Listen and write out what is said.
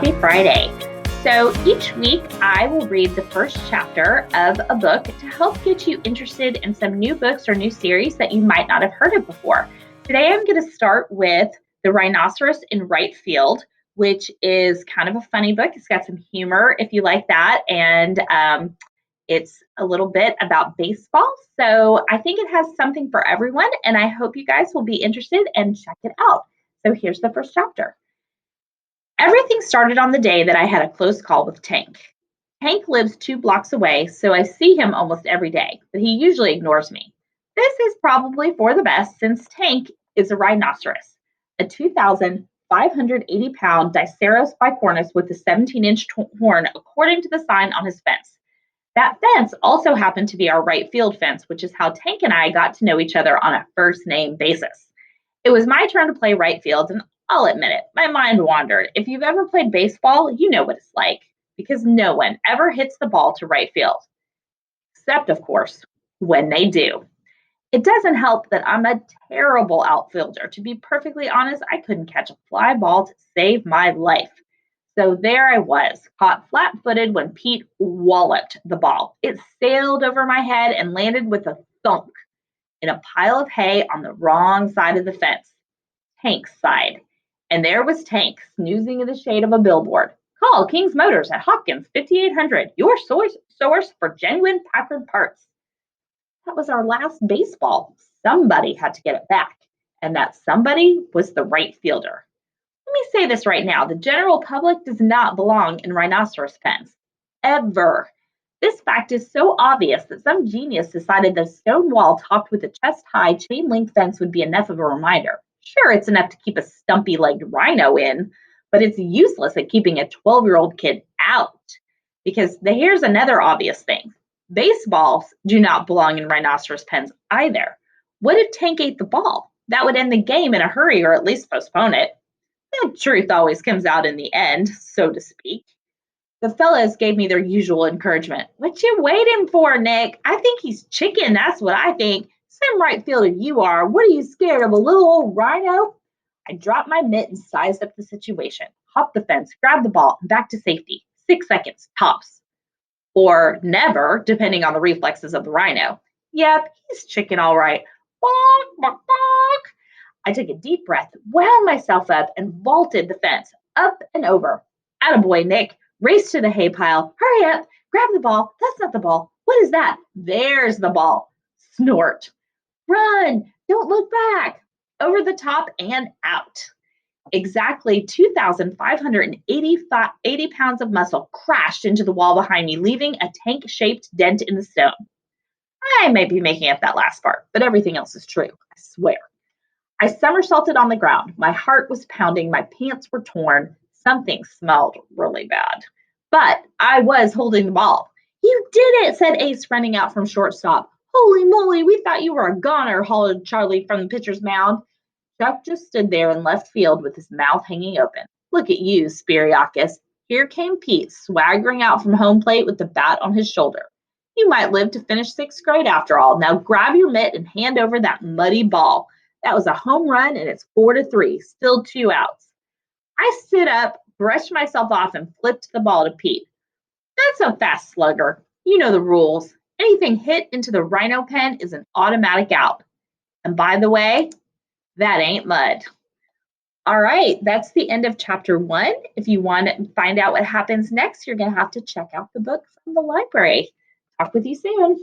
Happy Friday. So each week I will read the first chapter of a book to help get you interested in some new books or new series that you might not have heard of before. Today I'm going to start with The Rhinoceros in Right Field, which is kind of a funny book. It's got some humor if you like that, and it's a little bit about baseball. So I think it has something for everyone, and I hope you guys will be interested and check it out. So here's the first chapter. Everything started on the day that I had a close call with Tank. Tank lives 2 blocks away, so I see him almost every day, but he usually ignores me. This is probably for the best since Tank is a rhinoceros, a 2,580-pound Diceros bicornis with a 17-inch horn, according to the sign on his fence. That fence also happened to be our right field fence, which is how Tank and I got to know each other on a first-name basis. It was my turn to play right field, and I'll admit it, my mind wandered. If you've ever played baseball, you know what it's like, because no one ever hits the ball to right field, except, of course, when they do. It doesn't help that I'm a terrible outfielder. To be perfectly honest, I couldn't catch a fly ball to save my life. So there I was, caught flat-footed when Pete walloped the ball. It sailed over my head and landed with a thunk in a pile of hay on the wrong side of the fence, Tank's side. And there was Tank, snoozing in the shade of a billboard. Call King's Motors at Hopkins 5800, your source for genuine Packard parts. That was our last baseball. Somebody had to get it back, and that somebody was the right fielder. Let me say this right now. The general public does not belong in rhinoceros pens. Ever. This fact is so obvious that some genius decided the stone wall topped with a chest-high chain-link fence would be enough of a reminder. Sure, it's enough to keep a stumpy-legged rhino in, but it's useless at keeping a 12-year-old kid out. Because here's another obvious thing. Baseballs do not belong in rhinoceros pens either. What if Tank ate the ball? That would end the game in a hurry, or at least postpone it. The truth always comes out in the end, so to speak. The fellas gave me their usual encouragement. What you waiting for, Nick? I think he's chicken, that's what I think. Some right fielder you are. What are you scared of, a little old rhino? I dropped my mitt and sized up the situation. Hopped the fence, grabbed the ball, and back to safety. 6 seconds, tops. Or never, depending on the reflexes of the rhino. Yep, he's chicken all right. Bonk, bonk, bonk. I took a deep breath, wound myself up, and vaulted the fence, up and over. Attaboy, Nick. Raced to the hay pile. Hurry up. Grab the ball. That's not the ball. What is that? There's the ball. Snort. Run. Don't look back. Over the top and out. Exactly 2,580 pounds of muscle crashed into the wall behind me, leaving a tank-shaped dent in the stone. I may be making up that last part, but everything else is true, I swear. I somersaulted on the ground. My heart was pounding. My pants were torn. Something smelled really bad. But I was holding the ball. You did it, said Ace, running out from shortstop. Holy moly, we thought you were a goner, hollered Charlie from the pitcher's mound. Chuck just stood there in left field with his mouth hanging open. Look at you, Spiriakis. Here came Pete, swaggering out from home plate with the bat on his shoulder. You might live to finish 6th grade after all. Now grab your mitt and hand over that muddy ball. That was a home run, and it's 4-3, still 2 outs. I stood up, brushed myself off, and flipped the ball to Pete. That's a fast slugger. You know the rules. Anything hit into the rhino pen is an automatic out. And by the way, that ain't mud. All right, that's the end of chapter 1. If you want to find out what happens next, you're going to have to check out the book from the library. Talk with you soon.